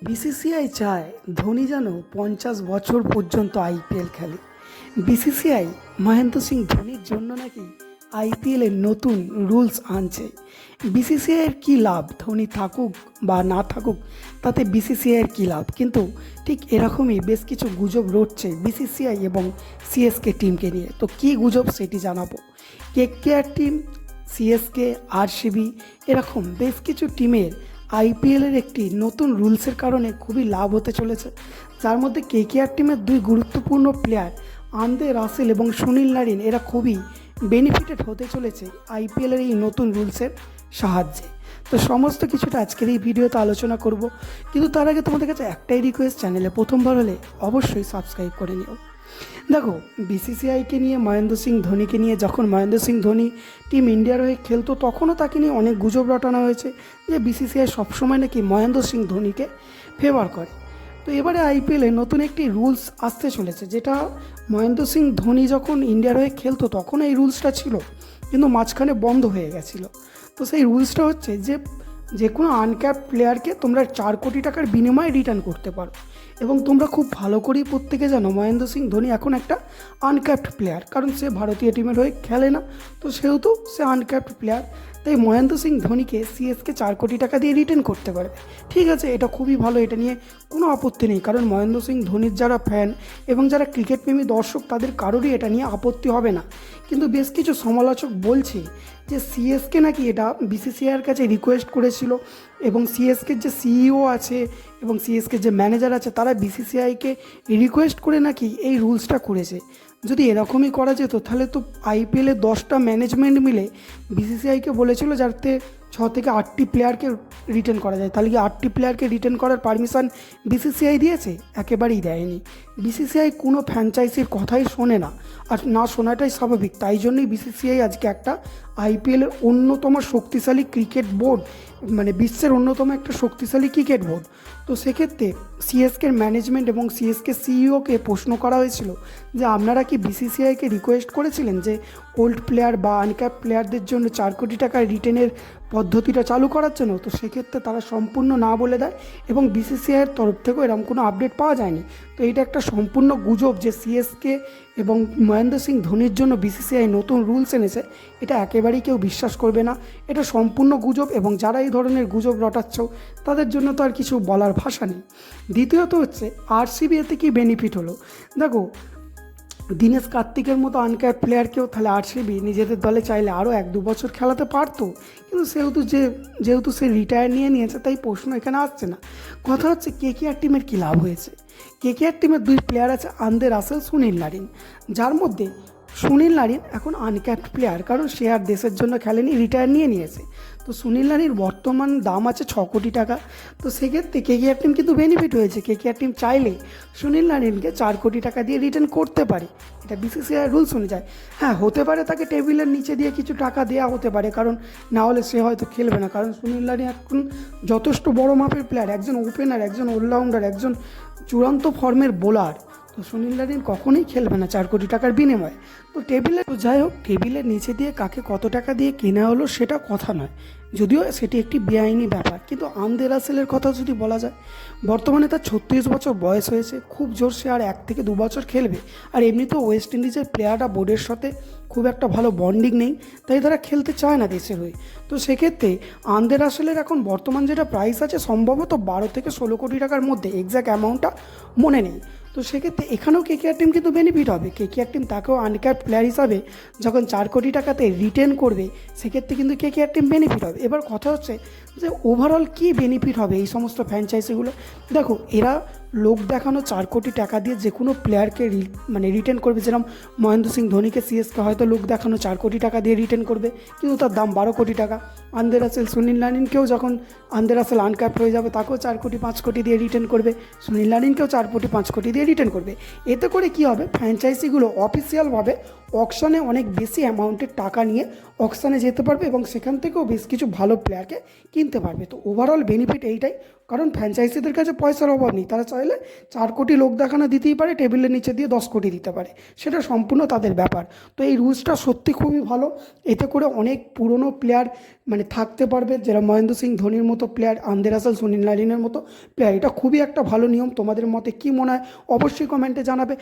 BCCI চায় ধোনি যেন 50 বছর পর্যন্ত আইপিএল খেলে। বিসিসিআই মহেন্দ্র সিং ধোনির জন্য নাকি আইপিএলের নতুন রুলস আনছে। বিসিসিআইয়ের কী লাভ, ধোনি থাকুক বা না থাকুক তাতে বিসিসিআইয়ের কী লাভ, কিন্তু ঠিক এরকমই বেশ কিছু গুজব রটছে বিসিসিআই এবং সিএসকে টিমকে নিয়ে। তো কী গুজব সেটি জানাবো। কেকেআর টিম, সিএসকে, আরসিবি এরকম বেশ কিছু টিমের আইপিএলের একটি নতুন রুলসের কারণে খুবই লাভ হতে চলেছে, যার মধ্যে কেকেআর টিমের দুই গুরুত্বপূর্ণ প্লেয়ার আন্দ্রে রাসেল এবং সুনীল নারিন এরা খুবই বেনিফিটেড হতে চলেছে আইপিএলের এই নতুন রুলসের সাহায্যে। তো সমস্ত কিছুটা আজকের এই ভিডিওতে আলোচনা করব, কিন্তু তার আগে তোমাদের কাছে একটাই রিকোয়েস্ট, চ্যানেলে প্রথমবার হলে অবশ্যই সাবস্ক্রাইব করে নিও। দেখো, বিসিসিআইকে নিয়ে, মহেন্দ্র সিং ধোনিকে নিয়ে যখন মহেন্দ্র সিং ধোনি টিম ইন্ডিয়ার হয়ে খেলতো তখনও তাকে নিয়ে অনেক গুজব রটানো হয়েছে যে বিসিসিআই সবসময় নাকি মহেন্দ্র সিং ধোনিকে ফেভার করে। তো এবারে আইপিএলে নতুন একটি রুলস আসতে চলেছে, যেটা মহেন্দ্র সিং ধোনি যখন ইন্ডিয়ার হয়ে খেলতো তখন এই রুলসটা ছিল, কিন্তু মাঝখানে বন্ধ হয়ে গেছিলো। তো সেই রুলসটা হচ্ছে যে কোনো আনক্যাপ প্লেয়ারকে তোমরা 4 কোটি টাকার বিনিময়ে রিটার্ন করতে পারো। এবং তোমরা খুব ভালো করেই প্রত্যেকে জানো মহেন্দ্র সিং ধোনি এখন একটা আনক্যাপড প্লেয়ার, কারণ সে ভারতীয় টিমের হয়ে খেলে না, তো সেহেতু সে আনক্যাপড প্লেয়ার। তাই মহেন্দ্র সিং ধোনিকে সিএসকে 4 কোটি টাকা দিয়ে রিটার্ন করতে পারবে। ঠিক আছে, এটা খুবই ভালো, এটা নিয়ে কোনো আপত্তি নেই, কারণ মহেন্দ্র সিং ধোনির যারা ফ্যান এবং যারা ক্রিকেটপ্রেমী দর্শক তাদের কারোরই এটা নিয়ে আপত্তি হবে না। কিন্তু বেশ কিছু সমালোচক বলছে যে সিএসকে নাকি এটা বিসিসিআইয়ের কাছে রিকোয়েস্ট করেছিল, এবং সিএসকের যে সিইও আছে এবং সিএসকের যে ম্যানেজার আছে তারা বিসিসিআইকে রিকোয়েস্ট করে নাকি এই রুলসটা করেছে। যদি এরকমই করা যেত তাহলে তো আইপিএলে 10টা ম্যানেজমেন্ট মিলে বিসিসিআইকে বলেছিল যাতে 6 থেকে 8টি প্লেয়ারকে রিটার্ন করা যায়, তাহলে কি 8টি প্লেয়ারকে রিটার্ন করার পারমিশন বিসিসিআই দিয়েছে? একেবারেই দেয়নি। বিসিসিআই কোনো ফ্র্যাঞ্চাইজির কথাই শোনে না, আর না শোনাটাই স্বাভাবিক। তাই জন্যই বিসিসিআই আজকে একটা আইপিএলের অন্যতম শক্তিশালী ক্রিকেট বোর্ড, মানে বিশ্বের অন্যতম একটা শক্তিশালী ক্রিকেট বোর্ড। তো সেক্ষেত্রে সিএসকের ম্যানেজমেন্ট এবং সিএসকে সিইওকে প্রশ্ন করা হয়েছিল যে আপনারা কি বিসিসিআইকে রিকোয়েস্ট করেছিলেন যে ওল্ড প্লেয়ার বা আনক্যাপ প্লেয়ারদের জন্য 4 কোটি টাকার রিটেনের পদ্ধতিটা চালু করার জন্য? তো সেক্ষেত্রে তারা সম্পূর্ণ না বলে দেয়, এবং বিসিসিআইয়ের তরফ থেকেও এরকম কোনো আপডেট পাওয়া যায়নি। তো এটা একটা সম্পূর্ণ গুজব যে সিএসকে এবং মহেন্দ্র সিং ধোনির জন্য বিসিসিআই নতুন রুলস এনেছে, এটা একেবারেই কেউ বিশ্বাস করবে না। এটা সম্পূর্ণ গুজব, এবং যারা এই ধরনের গুজব রটাচ্ছ তাদের জন্য তো আর কিছু বলার ভাষা নেই। দ্বিতীয়ত হচ্ছে আরসিবি এতে কি বেনিফিট হলো। দেখো, দীনেশ কার্তিকের মতো আনক্যাপ প্লেয়ারকেও তাহলে আরসিবি নিজেদের দলে চাইলে আরও 1-2 বছর খেলাতে পারতো, কিন্তু যেহেতু সে রিটায়ার নিয়ে নিয়েছে তাই প্রশ্ন এখানে আসছে না। কথা হচ্ছে কেকেআর টিমের কী লাভ হয়েছে। কেকেআর টিমের দুই প্লেয়ার আছে আন্দ্রে রাসেল, সুনীল নারিন, যার মধ্যে সুনীল নারিন এখন আনক্যাপড প্লেয়ার, কারণ সে আর দেশের জন্য খেলেনি, রিটায়ার নিয়ে নিয়েছে। তো সুনীল নারির বর্তমান দাম আছে 6 কোটি টাকা। তো সেক্ষেত্রে কেকেআর টিম কিন্তু বেনিফিট হয়েছে। কেকেআর টিম চাইলে সুনীল নারিনকে 4 কোটি টাকা দিয়ে রিটার্ন করতে পারে, এটা বিসিসিআই রুলস অনুযায়ী। হ্যাঁ, হতে পারে তাকে টেবিলের নিচে দিয়ে কিছু টাকা দেওয়া হতে পারে, কারণ না হলে সে হয়তো খেলবে না, কারণ সুনীল নারিন এখন যথেষ্ট বড় মাপের প্লেয়ার, একজন ওপেনার, একজন অলরাউন্ডার, একজন চূড়ান্ত ফর্মের বোলার। তো সুনীল নারিন কখনোই খেলবে না 4 কোটি টাকার বিনিময়ে। তো যাই হোক, টেবিলের নিচে দিয়ে কাকে কত টাকা দিয়ে কেনা হলো সেটা কথা নয়, যদিও সেটি একটি বেআইনি ব্যাপার। কিন্তু আন্দ্রে রাসেলের কথা যদি বলা যায়, বর্তমানে তার 36 বছর বয়স হয়েছে, খুব জোর সে আর 1 থেকে 2 বছর খেলবে। আর এমনিতেও ওয়েস্ট ইন্ডিজের প্লেয়াররা বোর্ডের সাথে খুব একটা ভালো বন্ডিং নেই, তাই তারা খেলতে চায় না দেশের হয়ে। তো সেক্ষেত্রে আন্দ্রে রাসেলের এখন বর্তমান যেটা প্রাইস আছে সম্ভবত 12 থেকে 16 কোটি টাকার মধ্যে, এক্স্যাক্ট অ্যামাউন্টটা মনে নেই। তো সেক্ষেত্রে এখানেও কেকেআর টিম কিন্তু বেনিফিট হবে। কেকেআর টিম তাকেও আনক্যাপড প্লেয়ার হিসাবে যখন 4 কোটি টাকাতে রিটেন করবে, সেক্ষেত্রে কিন্তু কেকেআর টিম বেনিফিট হবে। এবার কথা হচ্ছে যে ওভারঅল কী বেনিফিট হবে এই সমস্ত ফ্র্যাঞ্চাইজিগুলো। দেখো, এরা লোক দেখানো 4 কোটি টাকা দিয়ে যে কোনো প্লেয়ারকে রিটেন করবে। যেরকম মহেন্দ্র সিং ধোনিকে সিএসকে হয়তো লোক দেখানো 4 কোটি টাকা দিয়ে রিটেন করবে, কিন্তু তার দাম 12 কোটি টাকা। আন্দ্রে রাসেল, সুনীল নারিনকেও যখন আন্দ্রে রাসেল আনক্যাপড হয়ে যাবে তাকেও 4 কোটি 5 কোটি দিয়ে রিটেন করবে, সুনীল নারিনকেও 4 কোটি 5 কোটি দিয়ে রিটেন করবে। এতে করে কী হবে, ফ্র্যাঞ্চাইজিগুলো অফিসিয়ালভাবে অকশনে অনেক বেশি অ্যামাউন্টের টাকা নিয়ে অকশনে যেতে পারবে, এবং সেখান থেকেও বেশ কিছু ভালো প্লেয়ারকে কিনতে পারবে। তো ওভারঅল বেনিফিট এইটাই, কারণ ফ্র্যাঞ্চাইজিদের কাছে পয়সার অভাব নেই, তারা চাইলে 4 কোটি লোক দেখানো দিতেই পারে, টেবিলের নিচে দিয়ে 10 কোটি দিতে পারে, সেটা সম্পূর্ণ তাদের ব্যাপার। তো এই রুলসটা সত্যি খুবই ভালো। এতে করে অনেক পুরনো প্লেয়ার মানে থাকতে পারবে, যারা মহেন্দ্র সিং ধোনির মতো প্লেয়ার, আন্দ্রে রাসেল, সুনীল নারিনের মতো প্লেয়ার। এটা খুবই একটা ভালো নিয়ম। তোমাদের মতে কী মনে হয় অবশ্যই কমেন্টে জানাবে।